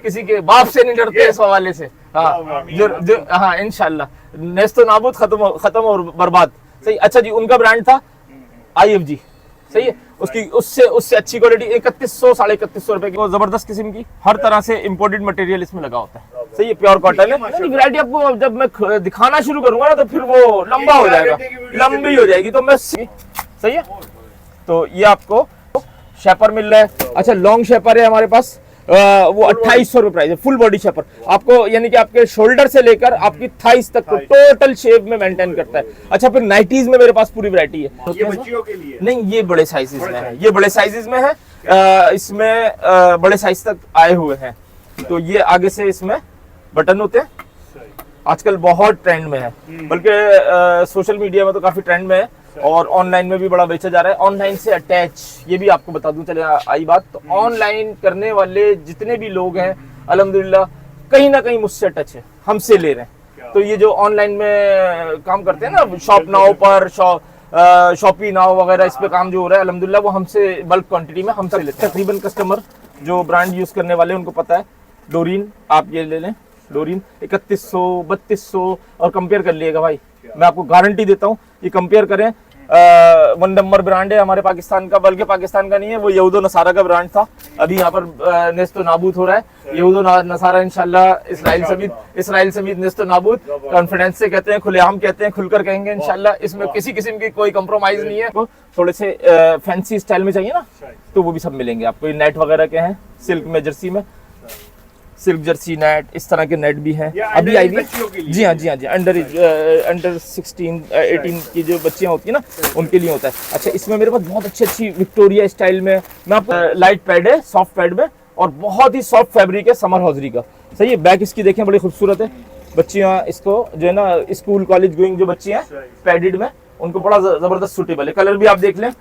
किसी के बाप से नहीं डरते इस हवाले से। हाँ जो हाँ इंशाल्लाह नेस्तो नाबूद, खत्म और बर्बाद। सही। अच्छा जी, उनका ब्रांड था IFG। सही है। उसकी उससे अच्छी क्वालिटी 3100 साढ़े 3100 रुपए की, वो जबरदस्त किस्म की, हर तरह से इंपोर्टेड मटेरियल इसमें लगा होता है। सही है, प्योर कॉटन है। वैरायटी आपको जब मैं दिखाना शुरू करूंगा ना तो फिर वो लंबा हो जाएगा, लंबी हो जाएगी, तो मैं सही है। तो ये आपको शेपर मिल रहा है। अच्छा, लॉन्ग शेपर है हमारे पास, वो 2800 रुपए प्राइस है। फुल बॉडी शेपर आपको, यानी कि आपके शोल्डर से लेकर आपकी थाइस तक को टोटल शेप में मेंटेन करता है। अच्छा, फिर नाइटीज में मेरे पास पूरी वैरायटी है। ये बच्चियों के लिए नहीं, ये बड़े साइजेस में है, ये बड़े साइजेस में है। इसमें बड़े साइज तक आए हुए हैं। तो ये आगे से इसमें बटन होते हैं, आजकल बहुत ट्रेंड में है, बल्कि सोशल मीडिया में तो काफी ट्रेंड में है और ऑनलाइन में भी बड़ा बेचा जा रहा है। ऑनलाइन से अटैच, ये भी आपको बता दूं, चले आई बात, तो ऑनलाइन करने वाले जितने भी लोग हैं अल्हम्दुलिल्लाह कहीं ना कहीं मुझसे टच है, हमसे ले रहे हैं। तो ये जो ऑनलाइन में काम करते हैं ना, शॉप नाउ पर, शॉपी नाउ वगैरह, इस पे काम जो हो रहा है अल्हम्दुलिल्लाह वो हमसे बल्क क्वांटिटी में हमसे लेते हैं। तकरीबन कस्टमर जो ब्रांड यूज करने वाले उनको पता है। डोरीन आप ये ले लें, डोरीन 3100 3200, और कंपेयर कर लिएगा भाई, मैं आपको गारंटी देता हूँ, ये कंपेयर करें। 1 नंबर ब्रांड है हमारे पाकिस्तान का, बल्कि पाकिस्तान का नहीं है, वो यहूदो नसारा का ब्रांड था। अभी यहाँ पर नेस्तो नाबूद हो रहा है। यहूदो नसारा इंशाल्लाह इसराइल समीत नेस्तो नाबूद, कॉन्फिडेंस से कहते हैं, खुलेआम कहते हैं, खुलकर कहेंगे इंशाल्लाह। इसमें किसी किस्म की कोई कंप्रोमाइज नहीं है। तो थोड़े से फैंसी स्टाइल में चाहिए ना, तो वो भी सब मिलेंगे आपको। ये नेट वगैरह के हैं, सिल्क में, जर्सी में, सिल्क जर्सी नेट, इस तरह के नेट भी हैं, अभी आई हुई। जी हाँ, अंडर 18 की जो बच्चियां होती है ना, उनके लिए होता है। अच्छा, इसमें मेरे पास बहुत अच्छी विक्टोरिया स्टाइल में, मैं आपको लाइट पैड है, सॉफ्ट पैड में, और बहुत ही सॉफ्ट फैब्रिक है, समर हॉजरी का। सही है। बैक इसकी देखें, बड़ी खूबसूरत है। बच्चियां इसको जो है ना, स्कूल कॉलेज गोइंग जो बच्ची हैं पैडेड में, उनको बड़ा जबरदस्त सूटेबल है। कलर भी आप देख लें,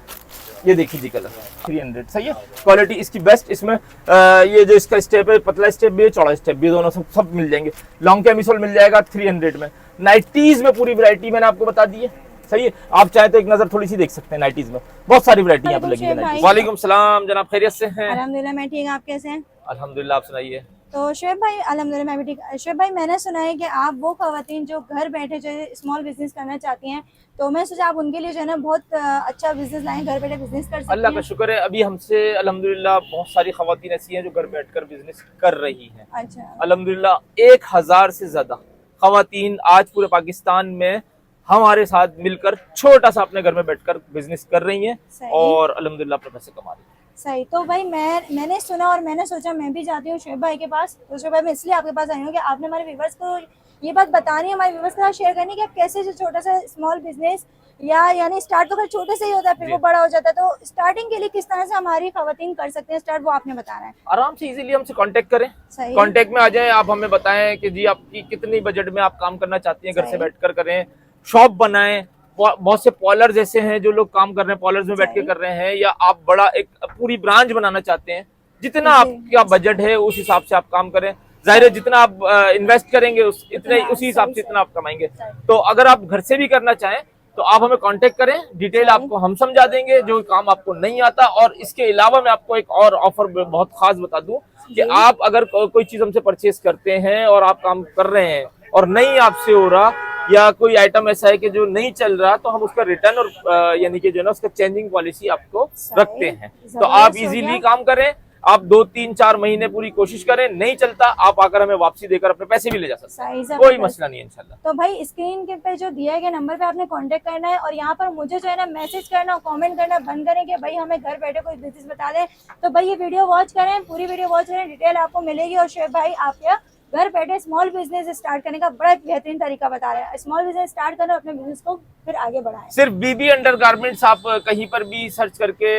ये देखिए जी, कलर 300। सही है, क्वालिटी इसकी बेस्ट। इसमें ये जो इसका स्टेप है, पतला स्टेप भी है, चौड़ा स्टेप भी, दोनों सब मिल जाएंगे। लॉन्ग कैमिसोल मिल जाएगा 300 में। नाइटीज में पूरी वैरायटी मैंने आपको बता दी है। सही है, आप चाहे तो एक नजर थोड़ी सी देख सकते हैं। नाइटीज में बहुत सारी वैरायटी यहाँ पे लगी है। वालेकुम सलाम जनाब, खैरियत से हैं? अल्हम्दुलिल्लाह मैं ठीक, आप कैसे हैं? अल्हम्दुलिल्लाह, आप सुनाइए। तो शुएब भाई, अल्हम्दुलिल्लाह मैं भी ठीक। शुएब भाई, मैंने सुना है कि आप वो खवातीन जो घर बैठे जो स्मॉल बिजनेस करना चाहती हैं, तो मैं सोचा आप उनके लिए जो है ना बहुत अच्छा बिजनेस लाएं, घर बैठे बिजनेस कर सकती हैं। अल्लाह का शुक्र है, अभी हमसे अल्हम्दुलिल्लाह बहुत सारी खवातीन ऐसी हैं जो घर बैठकर बिजनेस कर रही हैं। अच्छा, अल्हम्दुलिल्लाह 1000 से ज्यादा खवातीन आज पूरे पाकिस्तान में हमारे साथ मिलकर छोटा सा अपने घर में बैठकर बिजनेस कर रही हैं और अल्हम्दुलिल्लाह अपने पैसे कमा रही हैं। सही। तो भाई मैंने सुना और मैंने सोचा मैं भी जाती हूँ शुएब भाई के पास। तो शुएब भाई, मैं इसलिए आपके पास आई हूँ कि आपने हमारे व्यूवर्स को ये बात बतानी है, हमारे व्यूवर्स के साथ शेयर करनी है कि आप कैसे जो छोटा सा स्मॉल बिजनेस, या यानी स्टार्ट तो फिर छोटे से ही होता है, फिर वो बड़ा हो जाता है, तो स्टार्टिंग के लिए किस तरह से हमारी खवातीन कर सकते हैं स्टार्ट, वो आपने बताना है। आराम से इजीली हमसे कांटेक्ट करें, कांटेक्ट में आ जाएं, आप हमें बताएं कि जी आपकी कितनी बजट में आप काम करना चाहती हैं, घर से बैठकर करें, शॉप बनाएं। बहुत से पॉलर जैसे हैं जो लोग काम कर रहे हैं, पॉलर्स में बैठ के कर रहे हैं, या आप बड़ा एक पूरी ब्रांच बनाना चाहते हैं, जितना आपका बजट है उस हिसाब से आप काम करें। जाहिर है जितना आप इन्वेस्ट करेंगे उसी हिसाब से इतना आप कमाएंगे। तो अगर आप घर से भी करना चाहें तो आप हमें कांटेक्ट करें, डिटेल आपको हम समझा देंगे जो काम आपको नहीं आता। और इसके अलावा मैं आपको एक और ऑफर बहुत खास बता दूं कि आप अगर कोई चीज हमसे परचेज करते हैं और आप काम कर रहे हैं और नहीं आपसे हो रहा, या कोई आइटम ऐसा है कि जो नहीं चल रहा, तो हम उसका रिटर्न और यानी कि जो है ना उसका चेंजिंग पॉलिसी आपको रखते हैं। तो आप इजीली काम करें, आप 2-3-4 महीने पूरी कोशिश करें, नहीं चलता आप आकर हमें वापसी देकर अपने पैसे भी ले जा सकते हैं, कोई मसला नहीं है इंशाल्लाह। तो भाई स्क्रीन के पे जो दिया गया नंबर पे आपने कांटेक्ट करना है, और यहाँ पर मुझे जो है ना मैसेज करना और कमेंट करना बंद करें कि भाई हमें घर बैठे कोई बिजनेस बता दें। तो भाई ये वीडियो वॉच करें, पूरी वीडियो वॉच करें, डिटेल आपको मिलेगी। और शुएब भाई आपके घर बैठे स्मॉल बिजनेस स्टार्ट करने का बड़ा बेहतरीन तरीका बता रहे हैं। स्मॉल बिजनेस स्टार्ट करो, अपने बिजनेस को फिर आगे बढ़ाएं। सिर्फ बीबी अंडरगारमेंट्स आप कहीं पर भी सर्च करके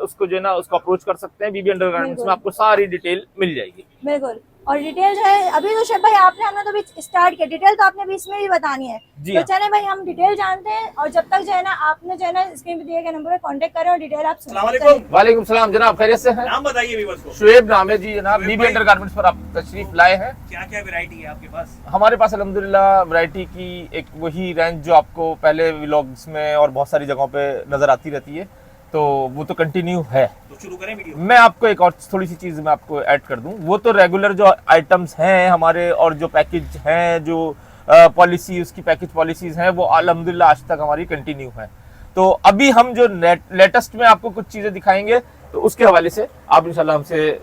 उसको जो है ना उसको अप्रोच कर सकते हैं। बीबी अंडरगारमेंट्स में आपको सारी डिटेल मिल जाएगी। बिल्कुल। और डिटेल जो है अभी तो शुएब भाई आपने हमने तो भी स्टार्ट किया, डिटेल तो आपने भी इसमें भी बतानी है। तो चले भाई हम डिटेल जानते हैं, और जब तक जो है ना आपने जो है ना स्क्रीन पे दिए गए नंबर पे कांटेक्ट करें और डिटेल आप सुनिए। वालेकुम सलाम जनाब, खैरियत से हैं? नाम बताइए व्यूअर्स को। शुएब नाम है जी जनाब, बीबी अंडरगारमेंट्स पर आप तशरीफ लाए हैं। क्या क्या वैरायटी है आपके पास? हमारे पास अल्हम्दुलिल्लाह वैरायटी की एक वही रेंज जो आपको पहले व्लॉग्स में और बहुत सारी जगहों पे नजर आती रहती है। तो वो तो कंटिन्यू है। तो शुरू करें वीडियो। मैं आपको एक और थोड़ी सी चीज मैं आपको ऐड कर दूं, वो तो रेगुलर जो आइटम्स हैं हमारे और जो पैकेज हैं, जो पॉलिसी उसकी पैकेज पॉलिसीज हैं, वो अल्हम्दुलिल्लाह आज तक हमारी कंटिन्यू है। तो अभी हम जो लेटेस्ट में आपको कुछ चीजें दिखाएंगे, तो उसके हवाले से आप इंशाल्लाह हमसे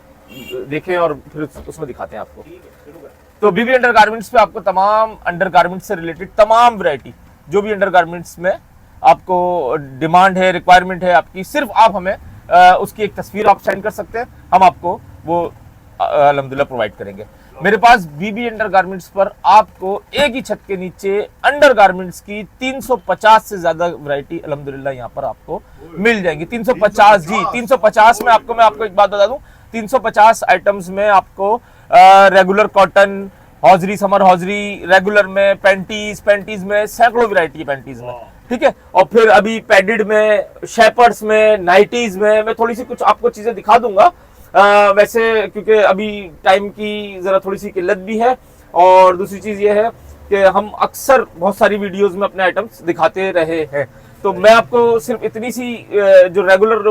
देखें और फिर उसमें दिखाते हैं आपको। ठीक है, शुरू करें। तो बीबी अंडरगारमेंट्स पे आपको तमाम अंडरगारमेंट्स से रिलेटेड तमाम वैरायटी, जो भी अंडरगारमेंट्स में आपको डिमांड है, रिक्वायरमेंट है आपकी, सिर्फ आप हमें उसकी एक तस्वीर आप सेंड कर सकते हैं, हम आपको वो अल्हम्दुलिल्लाह प्रोवाइड करेंगे। मेरे पास बीबी अंडरगारमेंट्स पर आपको एक ही छत के नीचे अंडरगारमेंट्स की 350 से ज्यादा वैरायटी अल्हम्दुलिल्लाह यहाँ पर आपको मिल जाएंगी। 350 जी, 350 में आपको, मैं आपको एक बात बता दूं, 350 आइटम्स में आपको regular cotton, hosiery, summer hosiery, regular में पैंटीज में सैकड़ों वैरायटी है पैंटीज में, ठीक है। और फिर अभी पैडेड में, शेपर्ड्स में, नाइटीज में मैं थोड़ी सी कुछ आपको चीजें दिखा दूंगा। वैसे क्योंकि अभी टाइम की जरा थोड़ी सी किल्लत भी है, और दूसरी चीज ये है कि हम अक्सर बहुत सारी वीडियोस में अपने आइटम्स दिखाते रहे हैं, तो मैं आपको सिर्फ इतनी सी जो रेगुलर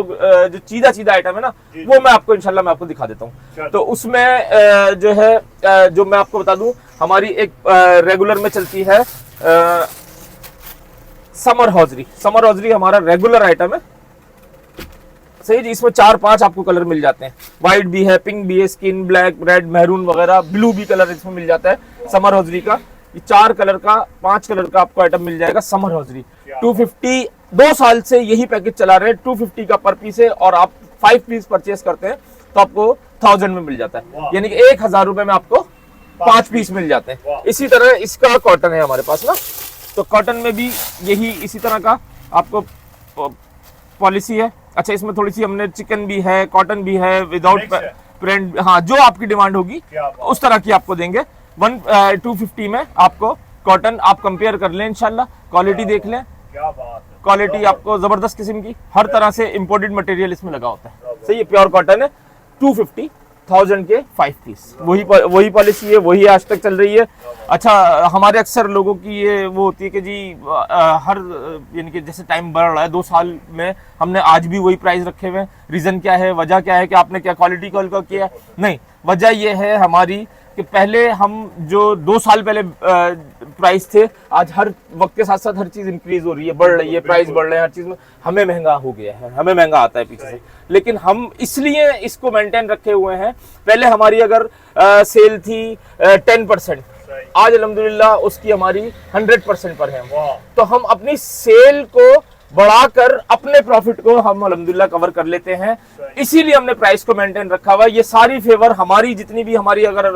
जो चीदा आइटम है ना, वो मैं आपको इंशाल्लाह मैं आपको दिखा देता हूँ। तो उसमें जो है जो मैं आपको बता दूं, हमारी एक रेगुलर में चलती है समर हॉजरी हमारा रेगुलर आइटम है, सही जी। इसमें 4-5 आपको कलर मिल जाते हैं, व्हाइट भी है, पिंक भी है, स्किन ब्लैक, रेड, मैरून वगैरह, ब्लू भी कलर इसमें मिल जाता है समर हॉजरी का। ये 4 कलर का, 5 कलर का आपको आइटम मिल जाएगा समर हॉजरी। 250, 2 साल से यही पैकेज चला रहे हैं, 250 का पर पीस है, और आप 5 पीस परचेस करते हैं तो आपको 1000 में मिल जाता है, यानी कि 1000 रुपए में आपको 5 पीस मिल जाते हैं। इसी तरह इसका कॉटन है हमारे पास ना, तो कॉटन में भी यही इसी तरह का आपको पॉलिसी है। अच्छा, इसमें थोड़ी सी हमने चिकन भी है, कॉटन भी है, विदाउट प्रिंट, हाँ, जो आपकी डिमांड होगी उस तरह की आपको देंगे। 250 में आपको कॉटन आप कंपेयर कर लें, इंशाल्लाह क्वालिटी देख लें, क्वालिटी आपको जबरदस्त किस्म की, हर तरह से इंपोर्टेड मटेरियल इसमें लगा होता है, सही है। प्योर कॉटन है, 250,000 के 5 पीस, वही पॉलिसी है, वही आज तक चल रही है। अच्छा, हमारे अक्सर लोगों की ये वो होती है कि जी हर यानी कि जैसे टाइम बढ़ रहा है, 2 साल में हमने आज भी वही प्राइस रखे हुए हैं। रीजन क्या है, वजह क्या है कि आपने क्या क्वालिटी कॉल का किया? नहीं, वजह ये है हमारी कि पहले हम जो 2 साल पहले प्राइस थे, आज हर वक्त के साथ साथ हर चीज इंक्रीज हो रही है, बढ़ रही है, प्राइस बढ़ रहे हैं हर चीज में, हमें महंगा हो गया है, हमें महंगा आता है पीछे से, लेकिन हम इसलिए इसको मेंटेन रखे हुए हैं। पहले हमारी अगर सेल थी 10%, आज अल्हम्दुलिल्लाह उसकी हमारी 100% पर है, तो हम अपनी सेल को बढ़ाकर अपने प्रॉफिट को हम अल्हम्दुलिल्लाह कवर कर लेते हैं, इसीलिए हमने प्राइस को मेंटेन रखा हुआ है। ये सारी फेवर हमारी जितनी भी हमारी अगर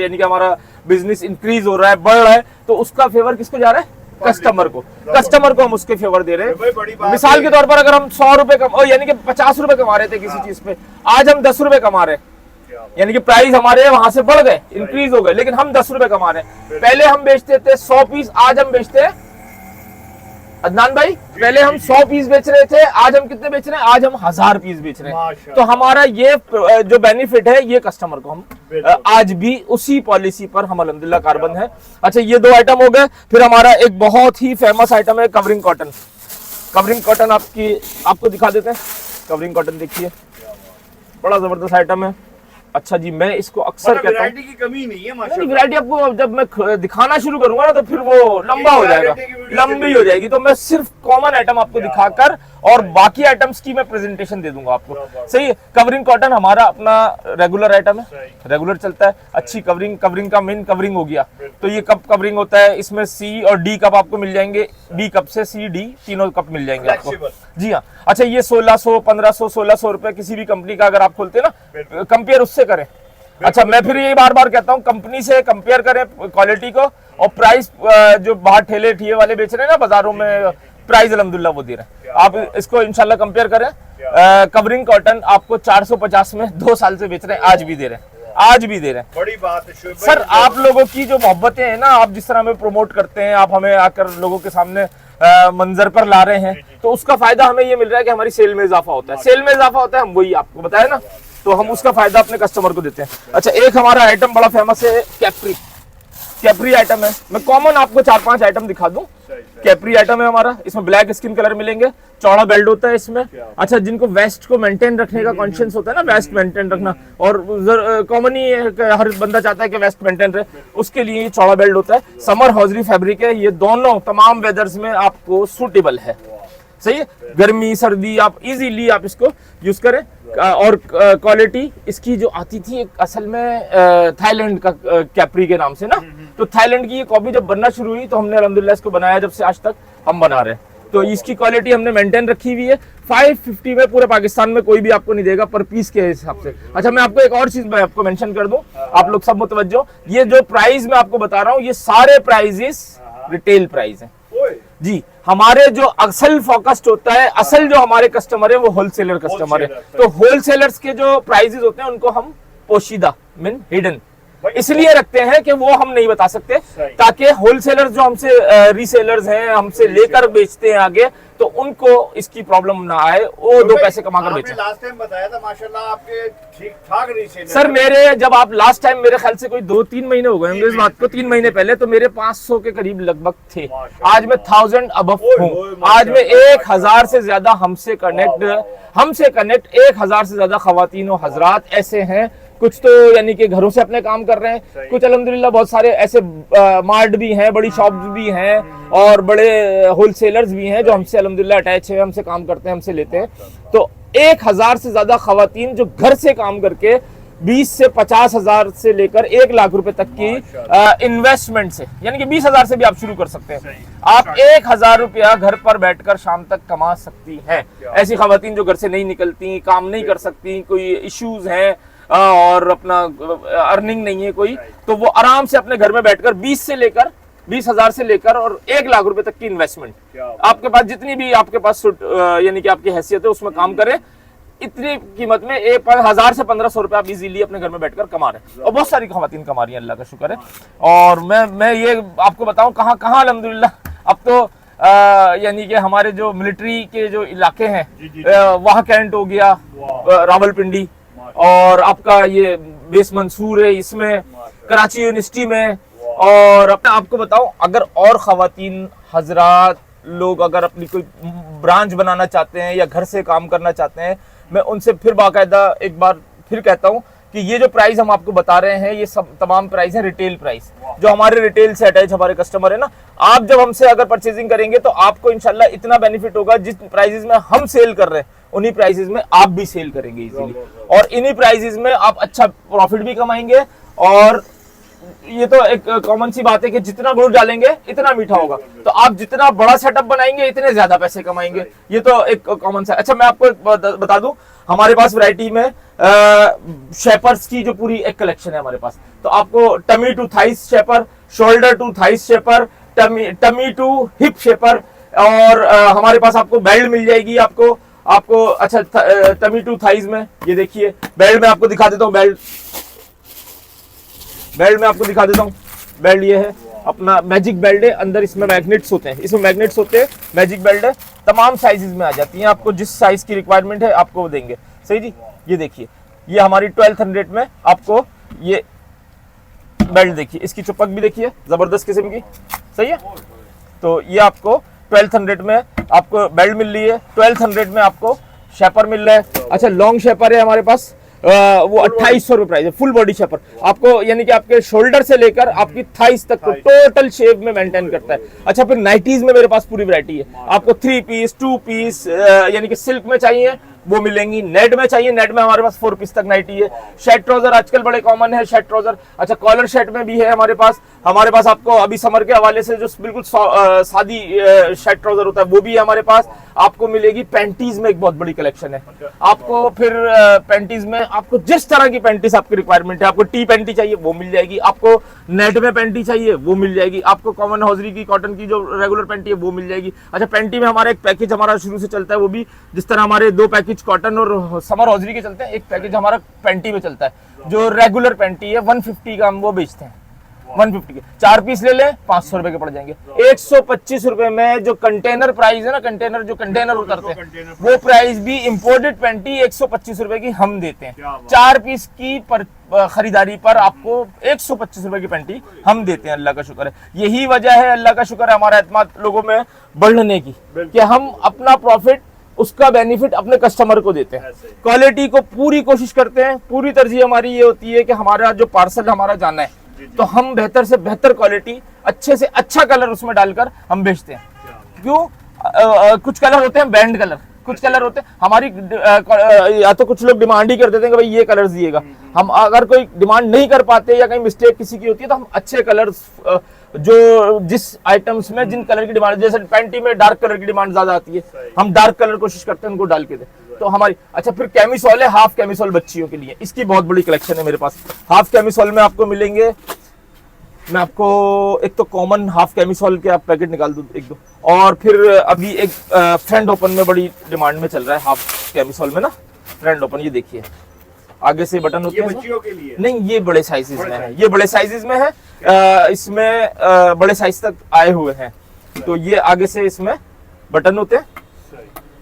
यानी कि हमारा बिजनेस इंक्रीज हो रहा है, बढ़ रहा है, तो उसका फेवर किसको जा रहा है? कस्टमर को हम उसके फेवर दे रहे हैं। मिसाल के तौर पर अगर हम 100 रुपए यानी कि 50 रुपए कमा रहे थे किसी चीज पे, आज हम 10 रुपए कमा रहे हैं, यानी कि प्राइस हमारे वहां से बढ़ गए, इंक्रीज हो गए, लेकिन हम 10 रुपए कमा रहे हैं। पहले हम बेचते थे 100 पीस, आज हम बेचते हैं, अदनान भाई, पहले हम 100 पीस बेच रहे थे, आज हम कितने बेच रहे हैं? आज हम 1000 पीस बेच रहे हैं। तो हमारा ये जो बेनिफिट है, ये कस्टमर को हम आज भी उसी पॉलिसी पर हम अल्हम्दुलिल्लाह कारबंद है। अच्छा, ये 2 आइटम हो गए। फिर हमारा एक बहुत ही फेमस आइटम है कवरिंग कॉटन। कवरिंग कॉटन आपको दिखा देते हैं। कवरिंग कॉटन देखिए, बड़ा जबरदस्त आइटम है। अच्छा जी, मैं इसको अक्सर कहता हूँ, वैरायटी की कमी नहीं है माशाल्लाह। वैरायटी आपको जब मैं दिखाना शुरू करूंगा ना, तो फिर वो लंबा हो जाएगा, लंबी हो जाएगी, तो मैं सिर्फ कॉमन आइटम आपको दिखाकर और बाकी आइटम्स की मैं प्रेजेंटेशन दे दूंगा आपको, सही है। कवरिंग कॉटन हमारा अपना रेगुलर आइटम है, रेगुलर चलता है। अच्छी कवरिंग का मेन कवरिंग हो गया, तो ये कप कवरिंग होता है, इसमें सी और डी कप आपको मिल जाएंगे, बी कप से सी डी तीनों कप मिल जाएंगे आपको, जी हाँ। अच्छा, ये 1600, 1500, 1600 रुपए किसी भी कंपनी का अगर आप खोलते हैं ना, कंपेयर उससे करें। अच्छा, मैं फिर ये बार बार कहता हूँ, कंपनी से कंपेयर करें क्वालिटी को, और प्राइस जो बाहर ठेले ठिए वाले बेच रहे हैं ना बाजारों में, प्राइस अल्हम्दुलिल्लाह वो दे रहे हैं, आप इसको इंशाल्लाह कंपेयर करें। कवरिंग कॉटन आपको 450 में 2 साल से बेच रहे हैं, आज भी दे रहे हैं, आज भी दे रहे हैं। बड़ी बात है शोएब भाई। सर, आप लोगों की जो मोहब्बतें हैं ना, आप जिस तरह हमें प्रमोट करते हैं, आप हमें आकर लोगों के सामने मंजर पर ला रहे हैं, तो उसका फायदा हमें ये मिल रहा है कि हमारी सेल में इजाफा होता है, सेल में इजाफा होता है, हम वही आपको बताया ना, तो हम उसका फायदा अपने कस्टमर को देते हैं। अच्छा, एक हमारा आइटम बड़ा फेमस है कैप्री। कैप्री आइटम है, मैं कॉमन आपको 4-5 आइटम दिखा दूं। कैप्री आइटम है हमारा, इसमें ब्लैक स्किन कलर मिलेंगे, चौड़ा बेल्ट होता है इसमें। अच्छा, जिनको वेस्ट को मेंटेन रखने का कॉन्शियस होता है ना, वेस्ट मेंटेन रखना, और कॉमन ही है कि हर बंदा चाहता है कि वेस्ट मेंटेन रहे, उसके लिए ये चौड़ा बेल्ट होता है। समर हॉजरी फैब्रिक है, ये दोनों तमाम वेदर्स में आपको सूटेबल है। सही है, गर्मी सर्दी आप इजीली आप इसको यूज करें। और क्वालिटी इसकी जो आती थी एक असल में थाईलैंड का कैप्री के नाम से ना, तो थाईलैंड की ये कॉपी जब बनना शुरू हुई तो हमने अल्हम्दुलिल्लाह इसको बनाया, जब से आज तक हम बना रहे हैं। तो इसकी क्वालिटी हमने मेंटेन रखी हुई है। 550 में पूरे पाकिस्तान में कोई भी आपको नहीं देगा पर पीस के हिसाब से। अच्छा, मैं आपको एक और चीज मैं आपको मेंशन कर दूं, आप लोग सब मुतवज्जो, ये जो प्राइस मैं आपको बता रहा हूँ ये सारे प्राइजेस रिटेल प्राइस हैं जी। हमारे जो असल फोकस्ड होता है, असल जो हमारे कस्टमर है वो होलसेलर कस्टमर है, तो होलसेलर्स के जो प्राइजेस होते हैं उनको हम पोशीदा मीन हिडन इसलिए रखते हैं कि वो हम नहीं बता सकते, ताकि होलसेलर्स जो हमसे रीसेलर्स हैं, हमसे लेकर बेचते हैं आगे, तो उनको इसकी प्रॉब्लम ना आए, वो दो पैसे कमा कर बेचें। लास्ट टाइम बताया था माशाल्लाह आपके ठीक ठाक रीसेलर। सर मेरे जब आप लास्ट टाइम मेरे ख्याल से कोई 2-3 महीने हो गए होंगे इस बात को, 3 महीने पहले तो मेरे 500 के करीब लगभग थे। आज मैं 1000 अबव हूँ। आज मैं 1000 से ज्यादा हमसे कनेक्ट 1000 से ज्यादा खवातीन और हजरात ऐसे हैं। कुछ तो यानी कि घरों से अपने काम कर रहे हैं, कुछ अल्हम्दुलिल्लाह बहुत सारे ऐसे मार्ट भी हैं, बड़ी शॉप्स भी हैं और बड़े होलसेलर्स भी हैं जो हमसे अल्हम्दुलिल्लाह अटैच है, हमसे काम करते हैं, हमसे लेते हैं। तो 1000 से ज्यादा खवातीन जो घर से काम करके 20 से 50,000 से लेकर 1 लाख रुपए तक की इन्वेस्टमेंट से, यानी कि 20,000 से भी आप शुरू कर सकते हैं। आप 1000 रुपया घर पर बैठकर शाम तक कमा सकती हैं। ऐसी खवातीन जो घर से नहीं निकलती, काम नहीं कर सकती, कोई इश्यूज हैं और अपना अर्निंग नहीं है कोई, तो वो आराम से अपने घर में बैठकर 20,000 से लेकर और 1 लाख रुपए तक की इन्वेस्टमेंट, आपके पास जितनी भी आपके पास यानी कि आपकी हैसियत है उसमें काम करें, इतनी कीमत में 1000 से 1500 रुपए आप इजीली अपने घर में बैठकर कमा रहे हैं। और बहुत सारी खवातीन कमा रही हैं, अल्लाह का शुक्र है। और मैं ये आपको बताऊं कहाँ अल्हम्दुलिल्लाह अब तो यानी कि हमारे जो मिलिट्री के जो इलाके हैं वहाँ कैंट हो गया, रावलपिंडी, और आपका ये बेस मंसूर है, इसमें कराची यूनिवर्सिटी में। और आपको बताऊं, अगर और खवातीन हजरात लोग अगर अपनी कोई ब्रांच बनाना चाहते हैं या घर से काम करना चाहते हैं, मैं उनसे फिर बाकायदा एक बार फिर कहता हूं कि ये जो प्राइस हम आपको बता रहे हैं ये सब तमाम प्राइस है रिटेल प्राइस, जो हमारे रिटेल से अटैच हमारे कस्टमर है ना। आप जब हमसे अगर परचेजिंग करेंगे तो आपको इंशाल्लाह इतना बेनिफिट होगा, जिस प्राइसेस में हम सेल कर रहे हैं उन्हीं प्राइसेस में आप भी सेल करेंगे इजीली, और इन्हीं प्राइसेस में आप अच्छा प्रॉफिट भी कमाएंगे। और ये तो एक कॉमन सी बात है कि जितना गुड़ डालेंगे इतना मीठा होगा, तो आप जितना बड़ा सेटअप बनाएंगे इतने ज्यादा पैसे कमाएंगे, ये तो एक कॉमन सा। अच्छा, मैं आपको बता दूं, हमारे पास वैरायटी में शेपर्स की जो पूरी एक कलेक्शन है हमारे पास, तो आपको tummy to thighs shaper, shoulder to thighs shaper, tummy to hip shaper, और हमारे पास आपको बेल्ट मिल जाएगी आपको अच्छा टमी टू थाइस में। ये देखिए बेल्ट में आपको दिखा देता हूँ, बेल्ट में आपको दिखा देता हूँ। बेल्ट ये है अपना मैजिक बेल्ट है, अंदर इसमें मैग्नेट्स होते हैं, मैजिक बेल्ट है, तमाम साइजेस में आ जाती हैं, आपको जिस साइज की रिक्वायरमेंट है आपको वो देंगे। सही जी, ये देखिए ये हमारी 1200 में आपको ये बेल्ट देखिए, इसकी चुपक भी देखिए जबरदस्त किस्म की, सही है। तो ये आपको 1200 में आपको बेल्ट मिल रही है, 1200 में आपको शेपर मिल रहा है। अच्छा, लॉन्ग शेपर है हमारे पास, वो 2800 रुपए प्राइस है, फुल बॉडी शेपर आपको, यानी कि आपके शोल्डर से लेकर आपकी थाइस तक को टोटल शेप में मेंटेन करता है। अच्छा, फिर नाइटीज में मेरे पास पूरी वैरायटी है, आपको 3 पीस 2 पीस यानी कि सिल्क में चाहिए वो मिलेंगी, नेट में चाहिए, नेट में हमारे पास 4 पीस तक नाइटी है। शर्ट ट्राउजर आजकल बड़े कॉमन है, शर्ट ट्राउजर। अच्छा, कॉलर शर्ट में भी है हमारे पास आपको अभी समर के हवाले से जो बिल्कुल सादी शर्ट ट्राउजर होता है वो भी है हमारे पास। आपको मिलेगी पैंटीज में, एक बहुत बड़ी कलेक्शन है आपको। फिर पैंटीज में आपको जिस तरह की पैंटीज आपकी रिक्वायरमेंट है, आपको टी पैंटी चाहिए वो मिल जाएगी, आपको नेट में पैंटी चाहिए वो मिल जाएगी, आपको कॉमन हौजरी की कॉटन की जो रेगुलर पैंटी है वो मिल जाएगी। अच्छा, पैंटी में हमारा एक पैकेज हमारा शुरू से चलता है, वो भी जिस तरह हमारे 2 पैकेज कॉटन और समर हौजरी के चलते हैं, एक पैकेज हमारा पैंटी में चलता है, जो रेगुलर पैंटी है 150 का हम वो बेचते हैं। 150 के 4 पीस ले लें 500 रुपए के पड़ जाएंगे। 125 रुपए में जो कंटेनर प्राइस है ना, कंटेनर जो कंटेनर उतरते हैं वो प्राइस भी इंपोर्टेड पैंटी 125 रुपए की हम देते हैं। 4 पीस की खरीदारी पर आपको 125 रुपए की पैंटी हम देते हैं। अल्लाह का शुक्र है, यही वजह है, अल्लाह का शुक्र है हमारा एतमाद लोगों में बढ़ने की, कि हम अपना प्रॉफिट, उसका बेनिफिट अपने कस्टमर को देते हैं। क्वालिटी को पूरी कोशिश करते हैं। पूरी तरजीह हमारी ये होती है कि हमारा जो पार्सल हमारा जाना है तो हम बेहतर से बेहतर क्वालिटी, अच्छे से अच्छा कलर उसमें डालकर हम बेचते हैं। क्यों? कुछ कलर होते हैं बैंड कलर, कुछ कलर होते हैं हमारी या तो कुछ लोग डिमांड ही कर देते हैं कि भाई ये कलर्स दिएगा। हम अगर कोई डिमांड नहीं कर पाते या कहीं मिस्टेक किसी की होती है तो हम अच्छे कलर्स, जो जिस आइटम्स में जिन कलर की डिमांड, जैसे पैंटी में डार्क कलर की डिमांड ज्यादा आती है, हम डार्क कलर कोशिश करते हैं उनको डाल के दे तो हमारी। अच्छा, फिर कैमिसोल है, हाफ कैमिसोल बच्चियों के लिए, इसकी बहुत बड़ी कलेक्शन है मेरे पास। हाफ कैमिसोल में आपको मिलेंगे, मैं आपको एक तो कॉमन हाफ कैमिसोल के आप पैकेट निकाल दूं एक दो, और फिर अभी एक फ्रंट ओपन में बड़ी डिमांड में चल रहा है हाफ कैमिसोल में ना, फ्रंट ओपन। ये देखिए आगे से बटन होते हैं, बच्चियों के लिए नहीं, ये बड़े साइजेस में है, ये बड़े साइजेस में है। इसमें बड़े साइज तक आए हुए हैं, तो ये आगे से इसमें बटन होते हैं।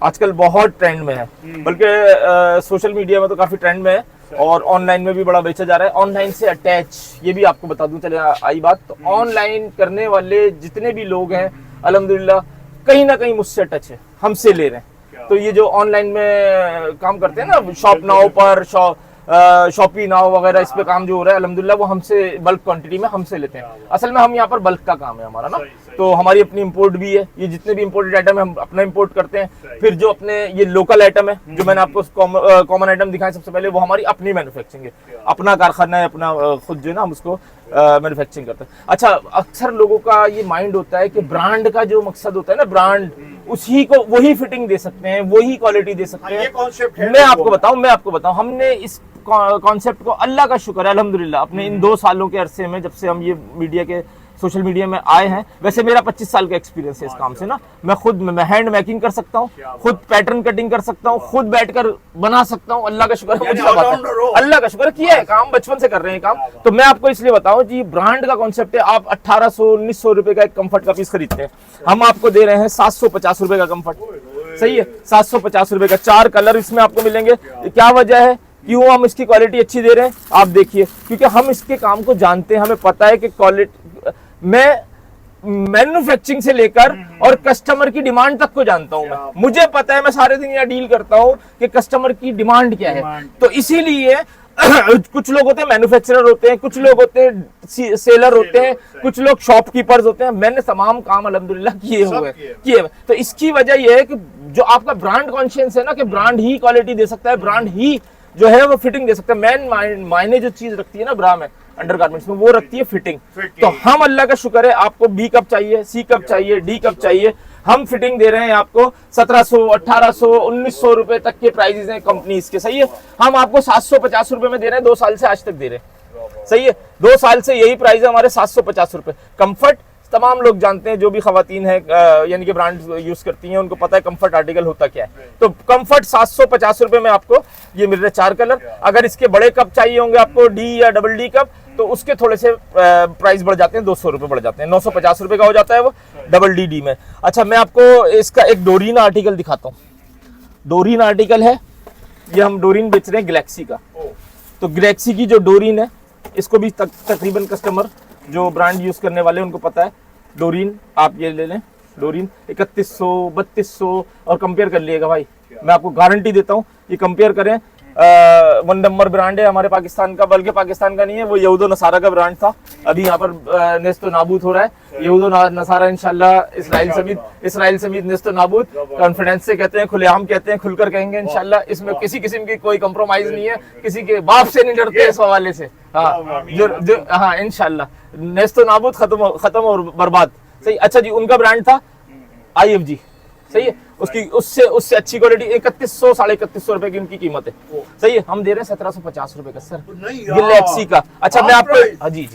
आजकल बहुत ट्रेंड में है, बल्कि सोशल मीडिया में तो काफी ट्रेंड में है, और ऑनलाइन में भी बड़ा बेचा जा रहा है। ऑनलाइन से अटैच, ये भी आपको बता दूं, चले आई बात, तो ऑनलाइन करने वाले जितने भी लोग हैं अल्हम्दुलिल्लाह कहीं ना कहीं मुझसे टच है, हमसे ले रहे हैं। तो ये जो ऑनलाइन में काम करते हैं ना, शॉप नाउ पर, शॉपी नाउ वगैरह, इस पे काम जो हो रहा है अल्हम्दुलिल्लाह वो हमसे बल्क क्वांटिटी में हमसे लेते हैं। असल में हम यहाँ पर बल्क का काम है हमारा ना, तो हमारी अपनी इंपोर्ट भी है। ये जितने भी इंपोर्टेड आइटम है हम अपना इंपोर्ट करते हैं। फिर जो अपने ये लोकल आइटम है, जो मैंने आपको कॉमन आइटम दिखाया सबसे पहले, वो हमारी अपनी मैन्युफैक्चरिंग है, अपना कारखाना है, अपना खुद जो है ना हम उसको मैन्युफैक्चरिंग करते हैं। अच्छा, अक्सर लोगों का ये माइंड होता है कि ब्रांड का जो मकसद होता है ना, ब्रांड, उसी को वही फिटिंग दे सकते हैं, वही क्वालिटी दे सकते हैं। ये कॉन्सेप्ट है। मैं आपको बताऊं, हमने इस कॉन्सेप्ट को, अल्लाह का शुक्र है अल्हम्दुलिल्लाह, अपने इन 2 सालों के अरसे में, जब से हम ये मीडिया के, सोशल मीडिया में आए हैं, वैसे मेरा 25 साल का एक्सपीरियंस है इस काम से ना। मैं खुद हैंड मेकिंग कर सकता हूँ, खुद पैटर्न कटिंग कर सकता हूँ, खुद बैठकर बना सकता हूँ। अल्लाह का शुक्र है, मुझे अल्लाह का शुक्र है, किया है काम, बचपन से कर रहे हैं काम। तो मैं आपको इसलिए बताऊं जी, ब्रांड का कॉन्सेप्ट है। आप 1800-1900 रुपए का एक कंफर्ट का पीस खरीदते हैं, हम आपको दे रहे हैं 750 रुपए का कंफर्ट। सही है, 750 रुपए का 4 कलर इसमें आपको मिलेंगे। क्या वजह है, क्यों हम इसकी क्वालिटी अच्छी दे रहे हैं, आप देखिए, क्योंकि हम इसके काम को जानते हैं, हमें पता है कि क्वालिटी, मैं मैन्युफैक्चरिंग से लेकर और कस्टमर की डिमांड तक को जानता हूं। मैं, मुझे पता है, मैं सारे दिन यहाँ डील करता हूं कि कस्टमर की डिमांड क्या है। तो इसीलिए कुछ लोग होते हैं मैन्युफैक्चरर होते हैं, कुछ लोग होते हैं सेलर होते हैं, कुछ लोग शॉपकीपर्स होते हैं। मैंने तमाम काम अल्हम्दुलिल्लाह किए। तो इसकी वजह यह है कि जो आपका ब्रांड कॉन्शियस है ना, कि ब्रांड ही क्वालिटी दे सकता है, ब्रांड ही जो है वो फिटिंग दे सकता है। मेन मायने जो चीज रखती है ना ब्रा में, अंडरगारमेंट्स में, वो रखती है फिटिंग। तो हम, अल्लाह का शुक्र है, आपको बी कप चाहिए, सी कप चाहिए, डी कप चाहिए, हम फिटिंग दे रहे हैं आपको 1700, 1800, 1900 रुपए तक के प्राइजेस हैं कंपनीज के। सही है, हम आपको 750 रुपए में दे रहे हैं, 2 साल से आज तक दे रहे हैं। सही है, 2 साल से यही प्राइस है हमारे, 750 रुपए। कंफर्ट तमाम लोग जानते हैं, जो भी खवातीन है यानी कि ब्रांड यूज करती हैं, उनको पता है कंफर्ट आर्टिकल होता क्या है। तो कंफर्ट 750 रुपए में आपको ये मिल रहे हैं 4 कलर। अगर इसके बड़े कप चाहिए होंगे आपको, डी या डबल डी कप, तो उसके थोड़े से प्राइस बढ़ जाते हैं, 200 रुपए बढ़ जाते हैं, 950 रुपए का हो जाता है वो डबल डी में। अच्छा, मैं आपको इसका एक डोरीन आर्टिकल दिखाता हूँ। डोरीन आर्टिकल है ये, हम डोरीन बेच रहे हैं गैलेक्सी का। तो गैलेक्सी की जो डोरीन है, इसको भी तकरीबन कस्टमर जो ब्रांड यूज करने वाले उनको पता है। डोरीन आप ये ले लें, डोरीन 3100, 3200, और कंपेयर कर लिएगा भाई, मैं आपको गारंटी देता हूँ, ये कंपेयर करें। 1 नंबर ब्रांड है हमारे पाकिस्तान का, बल्कि पाकिस्तान का नहीं है, वो यहूदो नसारा का ब्रांड था, अभी यहाँ पर नेस्तो नाबूद हो रहा है। यहूदो नसारा इंशाल्लाह इसराइल समेत नेस्तो नाबूद, कॉन्फिडेंस से कहते हैं, खुलेआम कहते हैं, खुलकर कहेंगे इंशाल्लाह। इसमें किसी किस्म की कोई कंप्रोमाइज नहीं है, किसी के बाप से नहीं डरते इस हवाले से। हाँ इंशाल्लाह, नेस्तो नाबूद, खत्म और बर्बाद। सही। अच्छा जी, उनका ब्रांड था IFG। सही है, उससे अच्छी क्वालिटी 3100, 3150 रुपए की उनकी कीमत है। सही है, हम दे रहे हैं 1750 रुपए का सर, गैलेक्सी का। अच्छा, मैं आपको, हाँ जी,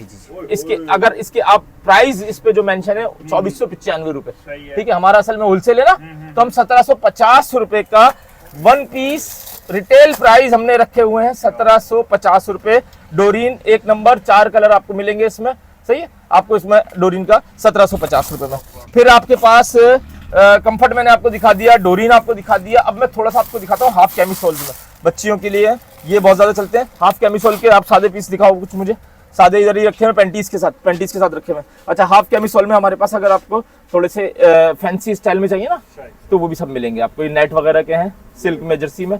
इसके अगर इसके आप प्राइस इस पे जो मेंशन है 2495 रुपए, ठीक है, हमारा असल में होलसेल है ना, तो हम 1750 रुपए का 1 पीस रिटेल प्राइस हमने रखे हुए हैं, 1750 रुपए। डोरीन 1 नंबर, 4 कलर आपको मिलेंगे इसमें, सही है। आपको इसमें डोरिन का 1750 रुपए में। फिर आपके पास कंफर्ट मैंने आपको दिखा दिया, डोरिन आपको दिखा दिया। अब मैं थोड़ा सा आपको दिखाता हूँ हाफ कैमिसोल में, बच्चियों के लिए ये बहुत ज्यादा चलते हैं। हाफ कैमिसोल के आप सादे पीस दिखाओ कुछ मुझे, सादे इधर ही रखे हुए पैंटीज के साथ रखे हुए। अच्छा, हाफ कैमिसोल में हमारे पास अगर आपको थोड़े से फैंसी स्टाइल में चाहिए ना, तो वो भी सब मिलेंगे आपको। ये नेट वगैरह के हैं, सिल्क में जर्सी में,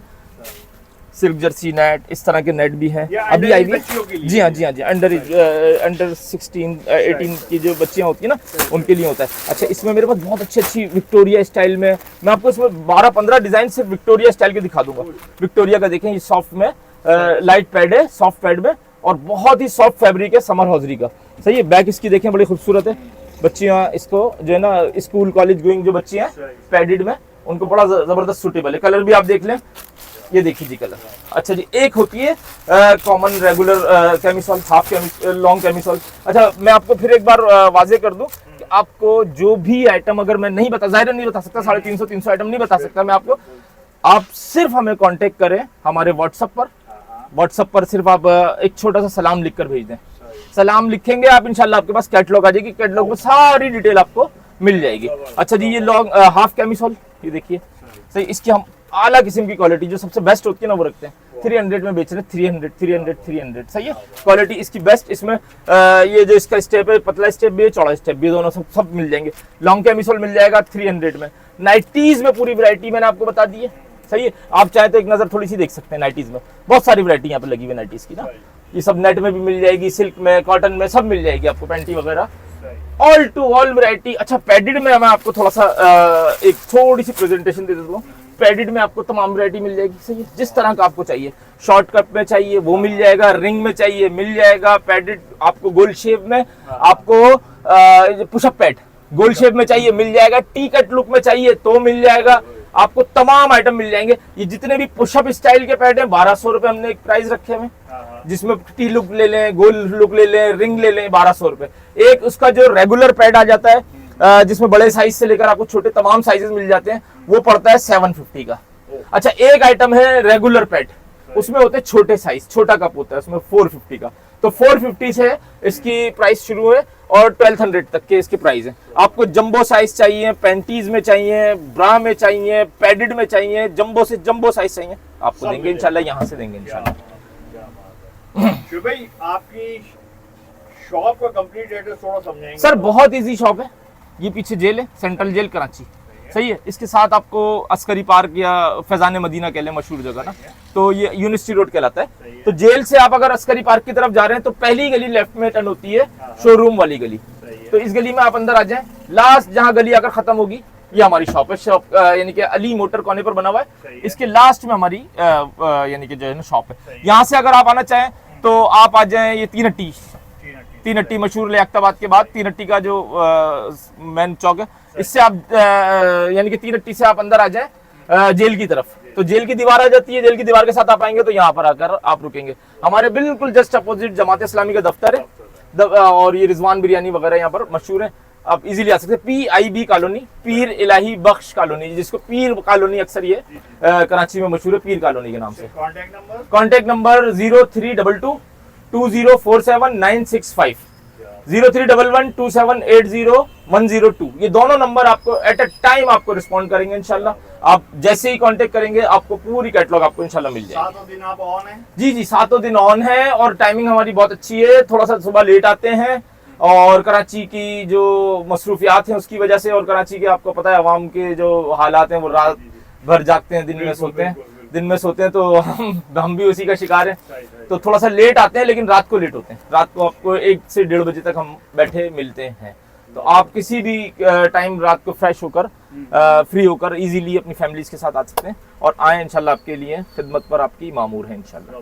सिल्क जर्सी नेट, इस तरह के नेट भी हैं अभी आई हुई। जी हाँ, अंडर 16-18 की जो बच्चियां होती है ना, उनके लिए होता है। अच्छा, इसमें मेरे पास बहुत अच्छी विक्टोरिया स्टाइल में, मैं आपको इसमें 12-15 डिजाइन सिर्फ विक्टोरिया स्टाइल के दिखा दूंगा। विक्टोरिया का देखें, ये सॉफ्ट में लाइट पैड है, सॉफ्ट पैड में, और बहुत ही सॉफ्ट फैब्रिक है समर हॉजरी का। सही है। बैक इसकी देखें बड़ी खूबसूरत है। बच्चियां इसको जो है ना, स्कूल कॉलेज गोइंग जो बच्चियां पैडेड में, उनको बड़ा जबरदस्त सूटेबल है। कलर भी आप देख लें, ये देखिए जी कलर। अच्छा जी, एक होती है common regular camisole, half long camisole. अच्छा, मैं आपको फिर एक बार वाजे कर दूं कि आपको जो भी आइटम अगर मैं नहीं बता, जाहिर नहीं बता सकता, 350-300 आइटम नहीं बता सकता मैं आपको। आप सिर्फ हमें कांटेक्ट करें हमारे व्हाट्सएप पर सिर्फ आप एक छोटा सा सलाम लिख कर भेज दें। सलाम लिखेंगे आप, इंशाल्लाह आपके पास कैटलॉग आ जाएगी, कैटलॉग में सारी डिटेल आपको मिल जाएगी। अच्छा जी, ये लॉन्ग हाफ कैमिसोल, ये देखिए सही, इसकी हम आला किस्म की क्वालिटी जो सबसे बेस्ट होती है ना, वो रखते हैं। 300 में बेच रहे हैं, 300 सही है। क्वालिटी इसकी बेस्ट। इसमें ये जो इसका स्टेप है, पतला स्टेप भी है, चौड़ा स्टेप भी, दोनों सब मिल जाएंगे। लॉन्ग कैमिसोल मिल जाएगा 300 में। नाइटीज में पूरी वैरायटी मैंने आपको बता दी है, सही है। आप चाहे तो एक नजर थोड़ी सी देख सकते हैं नाइटीज में, बहुत सारी वैरायटी यहाँ पे लगी हुई है नाइटीज की ना। ये सब नेट में भी मिल जाएगी, सिल्क में, कॉटन में, सब मिल जाएगी आपको, पैंटी वगैरह, ऑल टू ऑल वैरायटी। अच्छा, पैडेड में मैं आपको थोड़ा सा एक थोड़ी सी प्रेजेंटेशन दे देता हूँ। पैडेड में आपको तमाम वैरायटी मिल जाएगी, सही है। जिस तरह का आपको चाहिए, शॉर्ट कट में चाहिए वो मिल जाएगा, रिंग में चाहिए मिल जाएगा, पैडेड आपको गोल शेप में, आपको पुशअप पैड गोल शेप में चाहिए मिल जाएगा, टी कट लुक में चाहिए तो मिल जाएगा, आपको तमाम आइटम मिल जाएंगे। ये जितने भी पुशअप स्टाइल के पैड हैं, 1200 रुपए हमने एक प्राइस रखे हुए, जिसमें टी लुक ले लें, गोल लुक ले लें, रिंग ले लें, 1200 रुपए। एक उसका जो रेगुलर पैड आ जाता है, जिसमें बड़े साइज से लेकर आपको छोटे तमाम साइजेस मिल जाते हैं, वो पड़ता है 750 का। अच्छा, एक आइटम है रेगुलर पैड, उसमें होते हैं छोटे साइज, छोटा कप होता है उसमें, 450 का। तो 450 से इसकी प्राइस शुरू है और 1200 तक के इसके प्राइस है। आपको जंबो साइज चाहिए, पैंटीज में चाहिए, ब्रा में चाहिए, पैडेड में चाहिए, जंबो से जंबो साइज चाहिए, आपको देंगे इंशाल्लाह, यहाँ से देंगे इंशाल्लाह। शिव भाई, आपकी शॉप का कंप्लीट एड्रेस थोड़ा समझाएंगे? सर बहुत इजी शॉप है, ये पीछे जेल है, सेंट्रल जेल कराची, सही है। इसके साथ आपको अस्करी पार्क या फैजान मदीना कह लें, मशहूर जगह ना, तो ये यूनिवर्सिटी रोड कहलाता है। तो जेल से आप अगर अस्करी पार्क की तरफ जा रहे हैं तो पहली गली लेफ्ट में टर्न होती है, शोरूम वाली गली। तो इस गली में आप अंदर आ जाएं, लास्ट जहां गली आकर खत्म होगी ये हमारी शॉप है। शॉप यानी कि अली मोटर कॉर्नर पर बना हुआ है, इसके लास्ट में हमारी यानी कि जो है ना शॉप है। यहाँ से अगर आप आना चाहें तो आप आ जाएं, ये तीन हट्टी मशहूर लियाकताबाद के बाद तीन हट्टी का जो मेन चौक है, इससे आप यानी कि तीन हट्टी से आप अंदर आ जाएं जेल की तरफ, तो जेल की दीवार आ जाती है, जेल की दीवार के साथ आप आएंगे तो यहाँ पर आकर आप रुकेंगे। हमारे बिल्कुल जस्ट अपोजिट जमात इस्लामी का दफ्तर है, और ये रिजवान बिरयानी वगैरह यहाँ पर मशहूर है, आप इजीली आ सकते हैं। PIB कॉलोनी, पीर इलाही बख्श कॉलोनी, जिसको पीर कॉलोनी अक्सर ये कराची में मशहूर है, पीर कॉलोनी के नाम से। कॉन्टेक्ट नंबर 0322 2047 965, 03112780 ये दोनों नंबर आपको एट अ टाइम आपको रिस्पॉन्ड करेंगे इंशाल्लाह। आप जैसे ही कांटेक्ट करेंगे आपको पूरी कैटलॉग आपको इंशाल्लाह मिल जाएगी। 7 दिन आप ऑन है? जी, 7 दिन ऑन है, और टाइमिंग हमारी बहुत अच्छी है। थोड़ा सा सुबह लेट आते हैं, और कराची की जो मसरूफियात हैं उसकी वजह से, और कराची के आपको पता है अवाम के जो हालात हैं, वो रात भर जागते हैं, दिन में सोते हैं, तो हम भी उसी का शिकार हैं। तो थोड़ा सा लेट आते हैं, लेकिन रात को लेट होते हैं। रात को आपको 1 से 1:30 बजे तक हम बैठे मिलते हैं। तो आप किसी भी टाइम रात को फ्रेश होकर फ्री होकर इजीली अपनी फैमिलीज के साथ आ सकते हैं, और आए इंशाल्लाह, आपके लिए खिदमत पर आपकी मामूर है इंशाल्लाह।